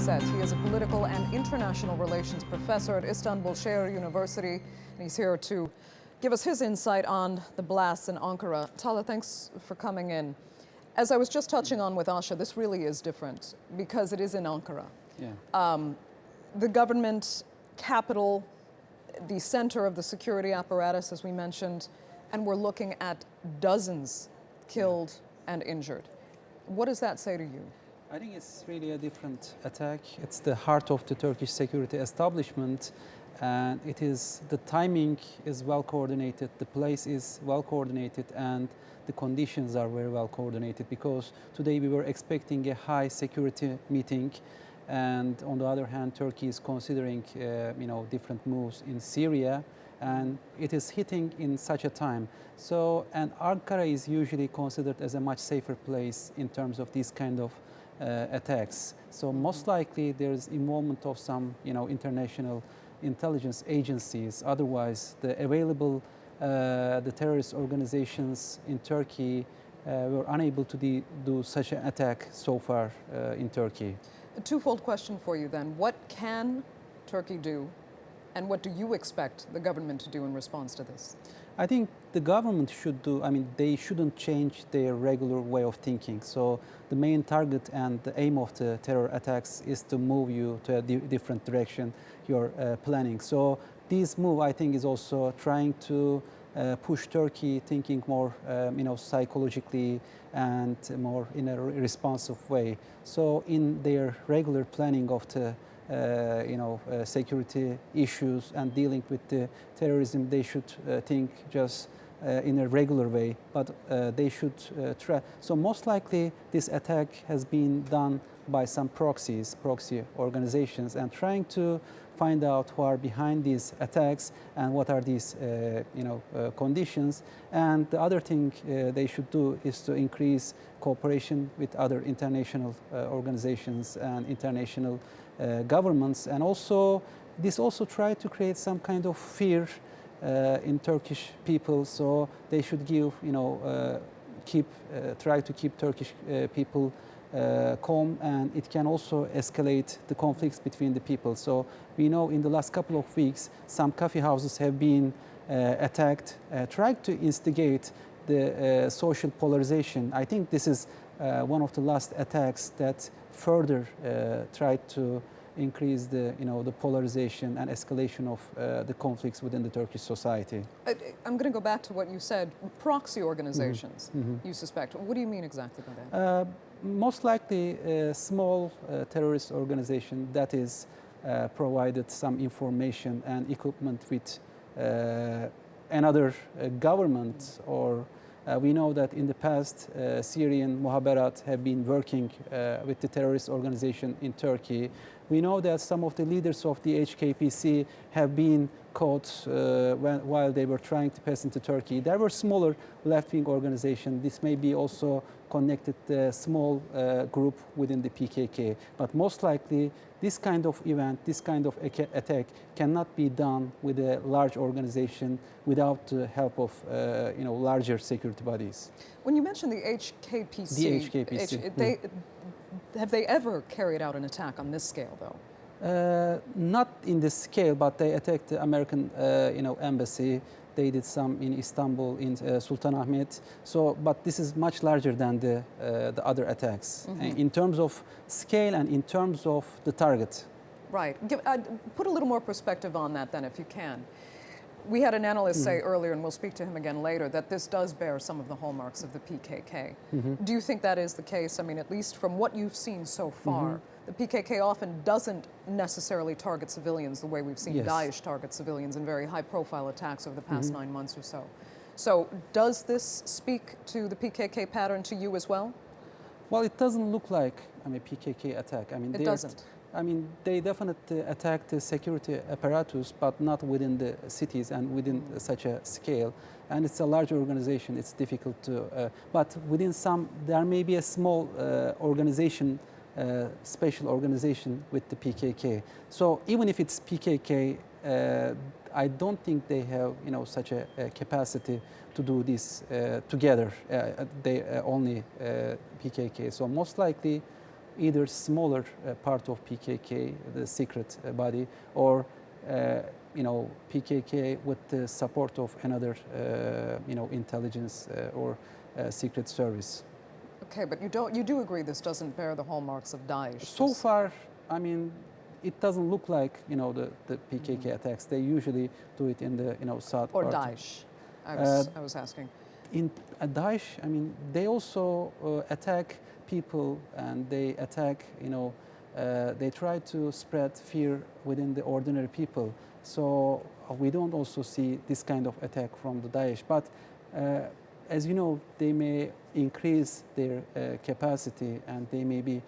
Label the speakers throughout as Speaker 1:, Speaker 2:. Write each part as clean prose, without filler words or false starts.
Speaker 1: set. He is a political and international relations professor at Istanbul Şehir University, and he's here to give us his insight on the blasts in Ankara. Talha, thanks for coming in. As I was just touching on with Asha, this really is different because it is in Ankara.
Speaker 2: Yeah.
Speaker 1: The government capital, the center of the security apparatus, as we mentioned, and we're looking at dozens killed and injured. What does that say to you?
Speaker 2: I think it's really a different attack. It's the heart of the Turkish security establishment, and the timing is well coordinated, the place is well coordinated, and the conditions are very well coordinated, because today we were expecting a high security meeting, and on the other hand, Turkey is considering different moves in Syria, and it is hitting in such a time. So, and Ankara is usually considered as a much safer place in terms of these kind of attacks. So most likely there's involvement of some international intelligence agencies. Otherwise, the available the terrorist organizations in Turkey were unable to do such an attack so far in Turkey.
Speaker 1: A twofold question for you then. What can Turkey do, and what do you expect the government to do in response to this?
Speaker 2: I think the government should they shouldn't change their regular way of thinking. So the main target and the aim of the terror attacks is to move you to a different direction you're planning. So this move, I think, is also trying to push Turkey thinking more psychologically and more in a responsive way. So in their regular planning of the security issues and dealing with the terrorism, they should think just in a regular way, but they should try. So most likely this attack has been done by some proxy organizations, and trying to find out who are behind these attacks and what are these conditions. And the other thing they should do is to increase cooperation with other international organizations and international governments, and also this also try to create some kind of fear in Turkish people. So they should try to keep Turkish people calm, and it can also escalate the conflicts between the people. So we know in the last couple of weeks some coffee houses have been attacked, tried to instigate the social polarization. I think this is one of the last attacks that further tried to increase the polarization and escalation of the conflicts within the Turkish society.
Speaker 1: I'm going to go back to what you said. Proxy organizations, you suspect. What do you mean exactly by that?
Speaker 2: Most likely a small terrorist organization that is provided some information and equipment with another government, or we know that in the past Syrian Muhaberat have been working with the terrorist organization in Turkey. We know that some of the leaders of the HKPC have been caught while they were trying to pass into Turkey. There were smaller left-wing organizations. This may be also connected to a small group within the PKK. But most likely, this kind of event, this kind of attack cannot be done with a large organization without the help of larger security bodies.
Speaker 1: When you mention the HKPC, have they ever carried out an attack on this scale, though?
Speaker 2: Not in this scale, but they attacked the American, embassy. They did some in Istanbul, in Sultanahmet. So, but this is much larger than the other attacks in terms of scale and in terms of the target.
Speaker 1: Right. Put a little more perspective on that, then, if you can. We had an analyst say earlier, and we'll speak to him again later, that this does bear some of the hallmarks of the PKK. Do you think that is the case? I mean, at least from what you've seen so far, the PKK often doesn't necessarily target civilians the way we've seen Daesh target civilians in very high-profile attacks over the past 9 months or so. So does this speak to the PKK pattern to you as well?
Speaker 2: Well, it doesn't look like a PKK attack. I mean,
Speaker 1: it doesn't.
Speaker 2: I mean, they definitely attack the security apparatus, but not within the cities and within such a scale. And it's a large organization. It's difficult to. But within there may be a small organization, special organization with the PKK. So even if it's PKK, I don't think they have such a capacity to do this together. They only PKK. So most likely, either smaller part of PKK, the secret body, or PKK with the support of another intelligence or secret service.
Speaker 1: Okay, but you do agree this doesn't bear the hallmarks of Daesh?
Speaker 2: So far, I mean, it doesn't look like the PKK attacks. They usually do it in the south
Speaker 1: or
Speaker 2: part.
Speaker 1: Daesh. I was asking.
Speaker 2: In Daesh, I mean, they also attack people, and they attack, they try to spread fear within the ordinary people. So we don't also see this kind of attack from the Daesh. But as you know, they may increase their capacity, and they may be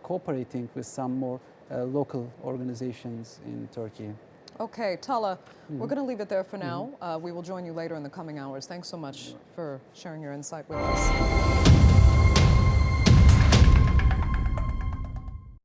Speaker 2: cooperating with some more local organizations in Turkey.
Speaker 1: Okay, Talha, we're going to leave it there for now. We will join you later in the coming hours. Thanks so much for sharing your insight with us.